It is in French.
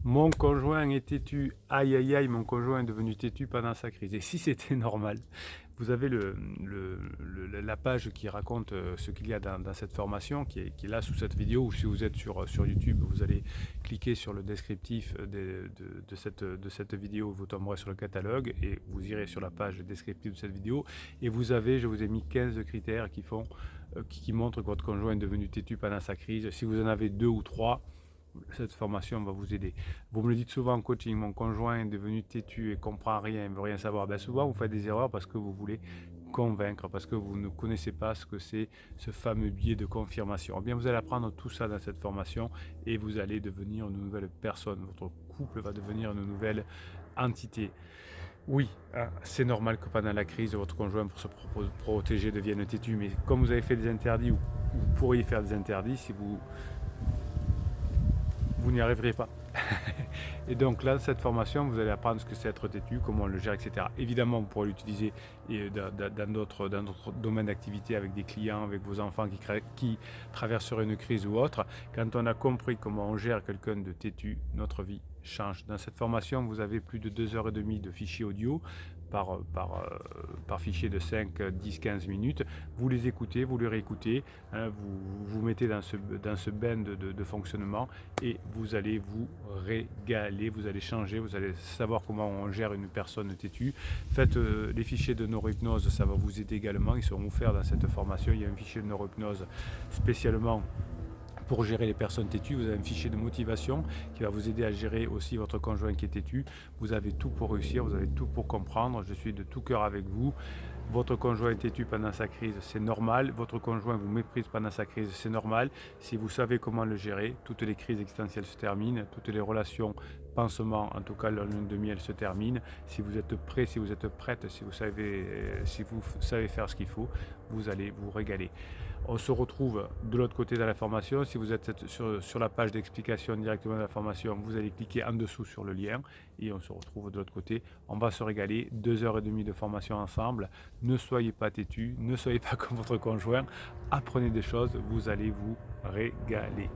Mon conjoint est têtu, aïe aïe aïe, mon conjoint est devenu têtu pendant sa crise. Et si c'était normal, vous avez la page qui raconte ce qu'il y a dans cette formation, qui est là sous cette vidéo, ou si vous êtes sur YouTube, vous allez cliquer sur le descriptif de cette vidéo, vous tomberez sur le catalogue et vous irez sur la page descriptive de cette vidéo. Et vous avez, je vous ai mis 15 critères qui montrent que votre conjoint est devenu têtu pendant sa crise. Si vous en avez 2 ou 3, cette formation va vous aider. Vous me le dites souvent en coaching, mon conjoint est devenu têtu et comprend rien, il ne veut rien savoir. Ben souvent, vous faites des erreurs parce que vous voulez convaincre, parce que vous ne connaissez pas ce que c'est ce fameux biais de confirmation. Eh bien, vous allez apprendre tout ça dans cette formation et vous allez devenir une nouvelle personne. Votre couple va devenir une nouvelle entité. Oui, c'est normal que pendant la crise, votre conjoint, pour se protéger, devienne têtu. Mais comme vous avez fait des interdits, ou vous pourriez faire des interdits, si vous n'y arriverez pas. Et donc là, cette formation, vous allez apprendre ce que c'est être têtu, comment on le gère, etc. Évidemment, vous pourrez l'utiliser dans d'autres domaines d'activité avec des clients, avec vos enfants qui traverseraient une crise ou autre. Quand on a compris comment on gère quelqu'un de têtu, notre vie change. Dans cette formation, vous avez plus de 2h30 de fichiers audio par fichier de 5, 10, 15 minutes. Vous les écoutez, vous les réécoutez, vous mettez dans ce bain de fonctionnement et vous allez vous régaler, vous allez changer, vous allez savoir comment on gère une personne têtue. Faites les fichiers de neurohypnose, ça va vous aider également, ils seront offerts dans cette formation. Il y a un fichier de neurohypnose spécialement pour gérer les personnes têtues. Vous avez un fichier de motivation qui va vous aider à gérer aussi votre conjoint qui est têtu. Vous avez tout pour réussir, vous avez tout pour comprendre. Je suis de tout cœur avec vous. Votre conjoint est têtu pendant sa crise, c'est normal. Votre conjoint vous méprise pendant sa crise, c'est normal. Si vous savez comment le gérer, toutes les crises existentielles se terminent, toutes les relations pansement, en tout cas la lune de miel se termine. Si vous êtes prêt, si vous êtes prête, si vous savez faire ce qu'il faut, vous allez vous régaler. On se retrouve de l'autre côté de la formation. Si vous êtes sur la page d'explication directement de la formation, vous allez cliquer en dessous sur le lien et on se retrouve de l'autre côté. On va se régaler, 2h30 de formation ensemble. Ne soyez pas têtus, ne soyez pas comme votre conjoint. Apprenez des choses, vous allez vous régaler.